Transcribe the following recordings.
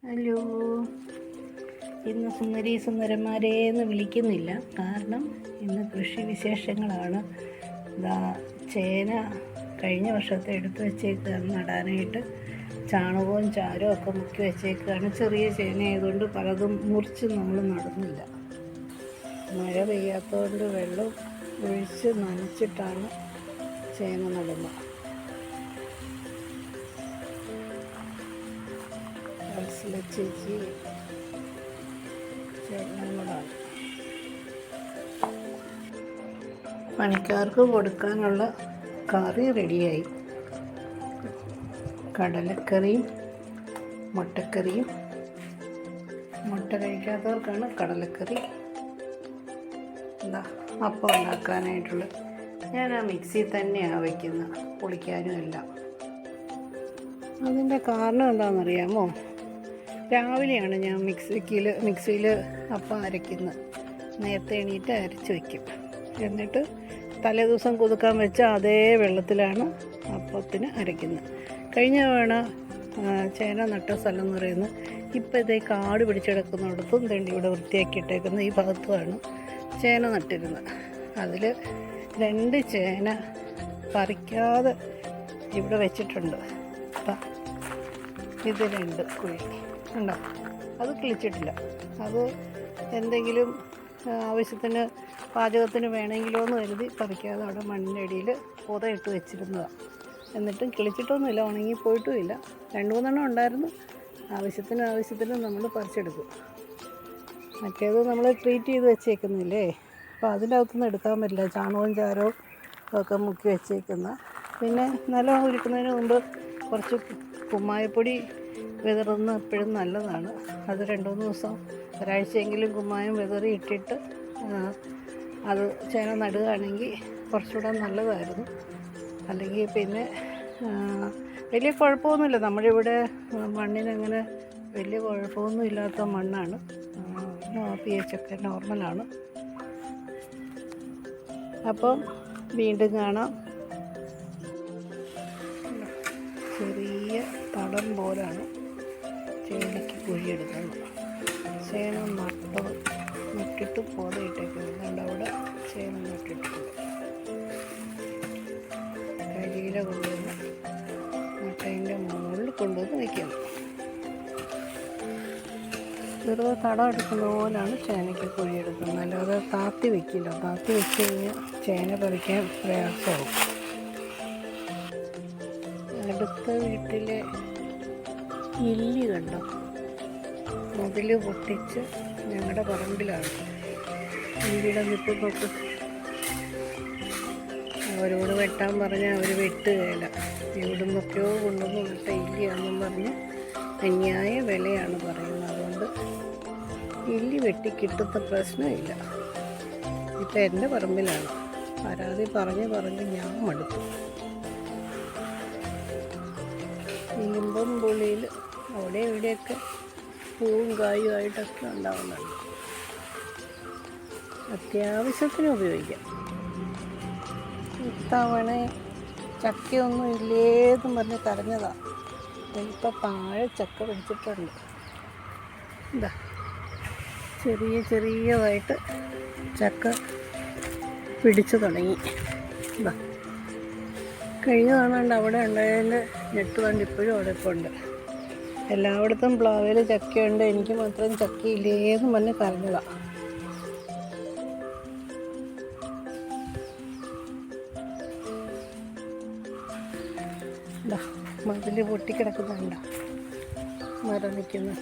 Hello, ഇന്ന് സുന്ദരി സുന്ദരന്മാരെ എന്ന് വിളിക്കുന്നില്ല, കാരണം ഇന്ന് കൃഷി വിശേഷങ്ങളാണ്. ചേന കഴിഞ്ഞ വർഷത്തെ എടുത്തു വെച്ചേക്കാണ് നടാനായിട്ട്. ചാണകവും ചാരവും ഒക്കെ മുക്കി വെച്ചേക്കാണ്. ചെറിയ ചേന ആയതുകൊണ്ട് പലതും മുറിച്ച് നമ്മൾ നടുന്നില്ല. മഴ പെയ്യാത്തതുകൊണ്ട് വെള്ളം ഒഴിച്ച് നനച്ചിട്ടാണ് ചേന നടുന്നത്. ചേച്ചി ചേനങ്ങളാണ് പണിക്കാർക്ക് കൊടുക്കാനുള്ള കറി റെഡിയായി. കടലക്കറിയും മുട്ടക്കറിയും. മുട്ട കഴിക്കാത്തവർക്കാണ് കടലക്കറി. അപ്പം ഉണ്ടാക്കാനായിട്ടുള്ള ഞാൻ ആ മിക്സിയിൽ തന്നെയാണ് വയ്ക്കുന്നത്, പൊളിക്കാനും എല്ലാം. അതിൻ്റെ കാരണം എന്താണെന്നറിയാമോ? രാവിലെയാണ് ഞാൻ മിക്സിയിൽ അപ്പം അരയ്ക്കുന്നത്. നേരത്തെ എണീറ്റ് അരച്ച് വയ്ക്കും. എന്നിട്ട് തലേദിവസം കുതുക്കാൻ വെച്ച അതേ വെള്ളത്തിലാണ് അപ്പത്തിന് അരയ്ക്കുന്നത്. കഴിഞ്ഞ വേണ ചേന നട്ട സ്ഥലം എന്ന് പറയുന്നത് ഇപ്പോൾ ഇതേ കാട് പിടിച്ചെടുക്കുന്നിടത്തും തേണ്ടി ഇവിടെ വൃത്തിയാക്കിയിട്ടേക്കുന്ന ഈ ഭാഗത്തുമാണ് ചേന നട്ടിരുന്നത്. അതിൽ 2 ചേന പറിക്കാതെ ഇവിടെ വെച്ചിട്ടുണ്ട്. ഇത് 2 കുഴി ഉണ്ടോ? അത് കിളിച്ചിട്ടില്ല. അത് എന്തെങ്കിലും ആവശ്യത്തിന് പാചകത്തിന് വേണമെങ്കിലോ എന്ന് കരുതി പറിക്കാതെ അവിടെ മണ്ണിൻ്റെ അടിയിൽ പുതയിട്ട് വെച്ചിരുന്നതാണ്. എന്നിട്ടും കിളിച്ചിട്ടൊന്നുമില്ല, ഉണങ്ങിപ്പോയിട്ടുമില്ല. 2-3 ഉണ്ടായിരുന്നു. ആവശ്യത്തിന് നമ്മൾ പറിച്ചെടുക്കും. മറ്റേത് നമ്മൾ ട്രീറ്റ് ചെയ്ത് വെച്ചേക്കുന്നില്ലേ, അപ്പോൾ അതിൻ്റെ അകത്തുനിന്ന് എടുക്കാൻ പറ്റില്ല. ചാണകവും ചാരവും ഒക്കെ മുക്കി വെച്ചേക്കുന്ന. പിന്നെ നിലം ഉരുക്കുന്നതിന് മുമ്പ് കുറച്ച് കുമ്മായപ്പൊടി വിതറുന്നത് എപ്പോഴും നല്ലതാണ്. അത് 2-3 ദിവസം ഒരാഴ്ചയെങ്കിലും കുമ്മായം വിതറി ഇട്ടിട്ട് അത് ചേന നടുകയാണെങ്കിൽ കുറച്ചുകൂടെ നല്ലതായിരുന്നു. അല്ലെങ്കിൽ പിന്നെ വലിയ കുഴപ്പമൊന്നുമില്ല. നമ്മുടെ ഇവിടെ മണ്ണിനങ്ങനെ വലിയ കുഴപ്പമൊന്നും ഇല്ലാത്ത മണ്ണാണ്. pH ഒക്കെ നോർമലാണ്. അപ്പം വീണ്ടും കാണാം. ചെറിയ തടം പോലാണ് ചേനയ്ക്ക് കുഴിയെടുക്കുന്നത്. ചേന നട്ടിട്ട് പോതയിട്ടേക്കുന്നുണ്ട്. അവിടെ ചേന നട്ടിട്ടുണ്ട്. കരിയില കൊണ്ടുവന്ന് മുട്ടയിൻ്റെ മുകളിൽ കൊണ്ടുവന്ന് വയ്ക്കുന്നു. ചെറുത് തടം എടുക്കുന്ന പോലാണ് ചേനയ്ക്ക് കുഴിയെടുക്കുന്നത്. അല്ലാതെ താത്തി വയ്ക്കില്ല. താത്തി വെച്ച് കഴിഞ്ഞാൽ ചേന പറിക്കാൻ പ്രയാസമാവും. അടുത്ത വീട്ടിലെ ഇല്ലി കണ്ടോ? മതിൽ പൊട്ടിച്ച് ഞങ്ങളുടെ പറമ്പിലാണ് ഇല്ലിയുടെ നിപ്പ് നോക്ക്. അവരോട് വെട്ടാൻ പറഞ്ഞാൽ അവർ വെട്ടുകയില്ല. എവിടെ നിന്നൊക്കെയോ കൊണ്ടുവന്ന് വിട്ട ഇല്ലിയാണെന്നും പറഞ്ഞ് അന്യായ വിലയാണ് പറയുന്നത്. അതുകൊണ്ട് ഇല്ലി വെട്ടി കിട്ടുന്ന പ്രശ്നമില്ല. ഇപ്പം എൻ്റെ പറമ്പിലാണ്. പരാതി പറഞ്ഞ് ഞാൻ മടുത്തു. ഇമ്പം പുളിയിൽ അവിടെ ഇവിടെയൊക്കെ പൂവും കായുമായിട്ടൊക്കെ ഉണ്ടാവുന്നുണ്ട്. അത്യാവശ്യത്തിന് ഉപയോഗിക്കാം. ഇത്തവണ ചക്കയൊന്നും ഇല്ലേന്നും പറഞ്ഞ് കരഞ്ഞതാണ്. ഇപ്പം താഴെ ചക്ക പിടിച്ചിട്ടുണ്ട്. ചെറിയതായിട്ട് ചക്ക പിടിച്ചു തുടങ്ങി. കഴിഞ്ഞ കാണാണ്ട് അവിടെ ഉണ്ടായതിൻ്റെ ഞെട്ട് കണ്ട് ഇപ്പോഴും അവിടെ ഇപ്പോൾ ഉണ്ട്. എല്ലായിടത്തും പ്ലാവിൽ ചക്കയുണ്ട്, എനിക്ക് മാത്രം ചക്കയില്ലേന്ന് പറഞ്ഞ് കരഞ്ഞതാണ്. മതിൽ പൊട്ടിക്കിടക്കുന്നുണ്ട്, മരം നിൽക്കുന്നു.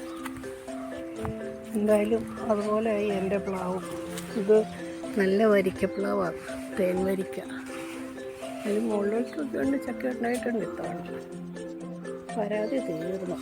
എന്തായാലും അതുപോലെയായി എൻ്റെ പ്ലാവും. ഇത് നല്ല വരിക്കപ്ലാവാണ്, തേൻ വരിക്ക. അതിന് മുകളിലോട്ടൊക്കെ ചക്ക ഉണ്ടായിട്ടുണ്ട്. ഇത്തവണ പരാതി തീർന്നു.